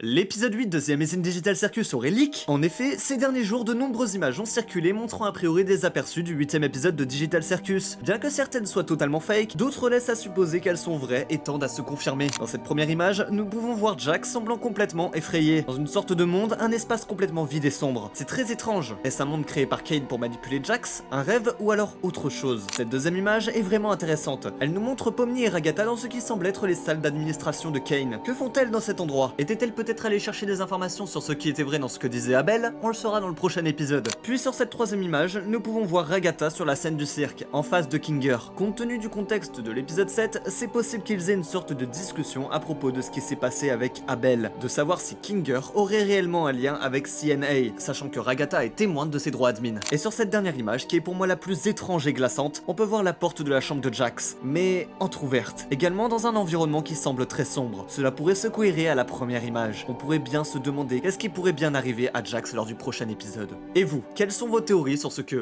L'épisode 8 de The Amazing Digital Circus aurait leak. En effet, ces derniers jours, de nombreuses images ont circulé montrant a priori des aperçus du 8ème épisode de Digital Circus. Bien que certaines soient totalement fake, d'autres laissent à supposer qu'elles sont vraies et tendent à se confirmer. Dans cette première image, nous pouvons voir Jack semblant complètement effrayé. Dans une sorte de monde, un espace complètement vide et sombre. C'est très étrange. Est-ce un monde créé par Kane pour manipuler Jax? Un rêve ou alors autre chose? Cette deuxième image est vraiment intéressante. Elle nous montre Pomni et Ragatha dans ce qui semble être les salles d'administration de Kane. Que font-elles dans cet endroit? Étaient-elles peut-être aller chercher des informations sur ce qui était vrai dans ce que disait Abel? On le saura dans le prochain épisode. Puis sur cette troisième image, nous pouvons voir Ragatha sur la scène du cirque, en face de Kinger. Compte tenu du contexte de l'épisode 7, c'est possible qu'ils aient une sorte de discussion à propos de ce qui s'est passé avec Abel, de savoir si Kinger aurait réellement un lien avec CNA, sachant que Ragatha est témoin de ses droits admin. Et sur cette dernière image, qui est pour moi la plus étrange et glaçante, on peut voir la porte de la chambre de Jax, mais entrouverte. Également dans un environnement qui semble très sombre. Cela pourrait se cohérer à la première image. On pourrait bien se demander qu'est-ce qui pourrait bien arriver à Jax lors du prochain épisode. Et vous, quelles sont vos théories sur ce que